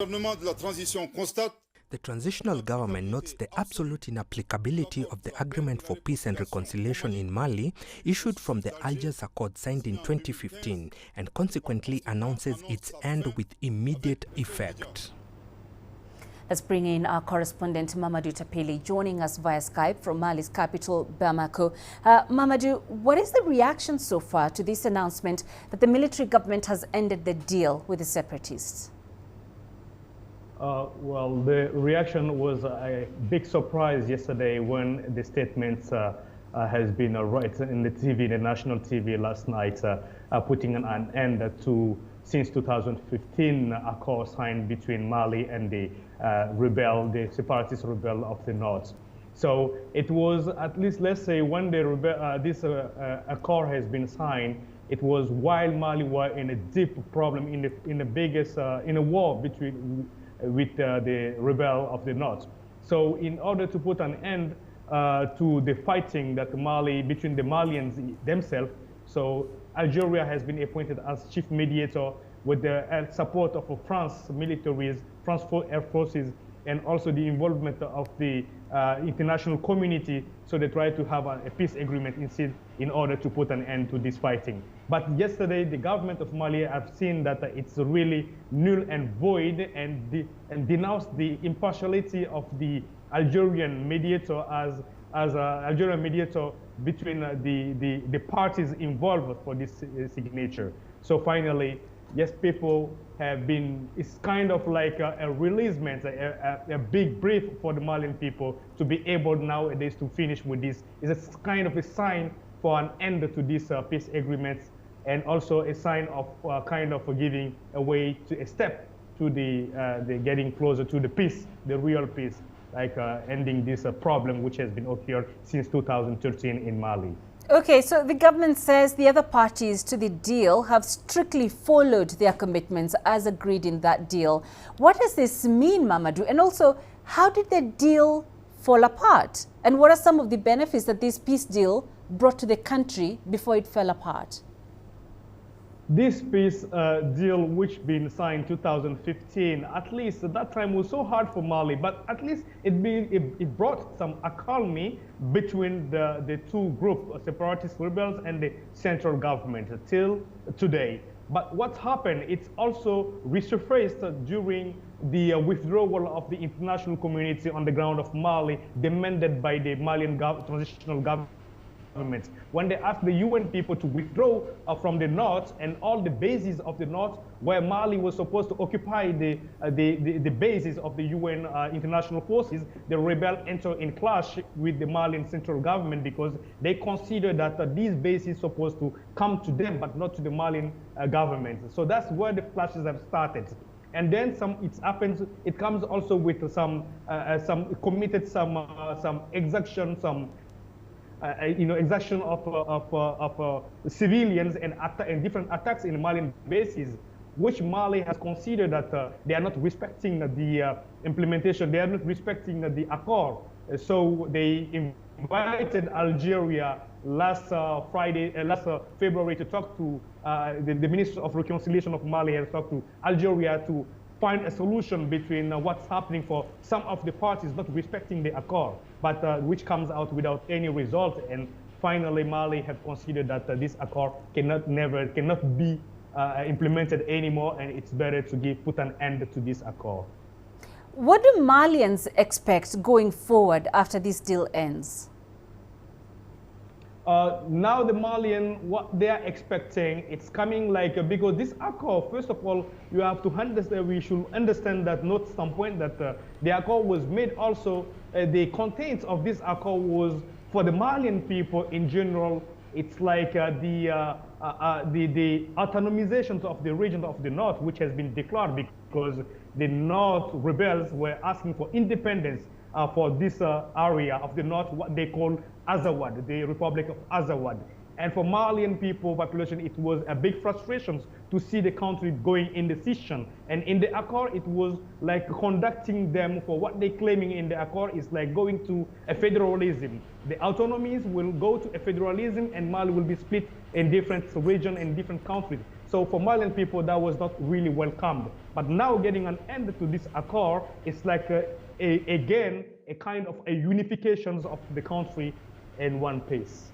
The transitional government notes the absolute inapplicability of the Agreement for Peace and Reconciliation in Mali, issued from the Algiers Accord signed in 2015, and consequently announces its end with immediate effect. Let's bring in our correspondent Mamadou Tapeli, joining us via Skype from Mali's capital, Bamako. Mamadou, what is the reaction so far to this announcement that the military government has ended the deal with the separatists? Well, the reaction was a big surprise yesterday when the statement has been right in the TV, the national TV last night, putting an end to since 2015 accord signed between Mali and the the separatist rebel of the north. So it was, at least let's say, when this accord has been signed, it was while Mali were in a deep problem in a war with the rebel of the north. So in order to put an end to the fighting that between the Malians themselves, so Algeria has been appointed as chief mediator with the support of France militaries, France Air Forces, and also the involvement of the international community. So they try to have a peace agreement instead in order to put an end to this fighting. But yesterday, the government of Mali have seen that it's really null and void, and denounced the impartiality of the Algerian mediator as Algerian mediator between the parties involved for this signature. So finally, yes, people have been, it's kind of like a releasement, a big brief for the Malian people to be able nowadays to finish with this. It's a kind of a sign for an end to these peace agreements, and also a sign of kind of giving a way to a step to the getting closer to the peace, the real peace, like ending this problem which has been occurred since 2013 in Mali. Okay, so the government says the other parties to the deal have strictly followed their commitments as agreed in that deal. What does this mean, Mamadou? And also, how did the deal fall apart? And what are some of the benefits that this peace deal brought to the country before it fell apart? This peace deal, which been signed 2015, at least at that time was so hard for Mali, but at least it brought some accalmie between the two groups, separatist rebels and the central government till today. But what happened, it's also resurfaced during the withdrawal of the international community on the ground of Mali, demanded by the Malian transitional government. When they asked the UN people to withdraw from the north and all the bases of the north, where Mali was supposed to occupy the bases of the UN international forces, the rebel entered in clash with the Malian central government because they consider that these bases supposed to come to them but not to the Malian government. So that's where the clashes have started. And then it comes also with some exaction, exaction of civilians and different attacks in Malian bases, which Mali has considered that they are not respecting the implementation, they are not respecting the accord. So they invited Algeria last February to talk to the Minister of Reconciliation of Mali has talked to Algeria to find a solution between what's happening for some of the parties not respecting the accord, but which comes out without any result. And finally, Mali have considered that this accord cannot be implemented anymore, and it's better to put an end to this accord. What do Malians expect going forward after this deal ends? Now the Malian, what they are expecting, it's coming like, because this accord, first of all, you have to understand, we should understand that not some point that the accord was made also, the contents of this accord was, for the Malian people in general, it's like the autonomizations of the region of the north, which has been declared because the north rebels were asking for independence for this area of the north, what they call Azawad, the Republic of Azawad. And for Malian people, population, it was a big frustration to see the country going in decision. And in the accord, it was like conducting them for what they're claiming in the accord is like going to a federalism. The autonomies will go to a federalism, and Mali will be split in different regions and different countries. So for Malian people, that was not really welcomed. But now getting an end to this accord, it's like, again, a kind of a unification of the country in one piece.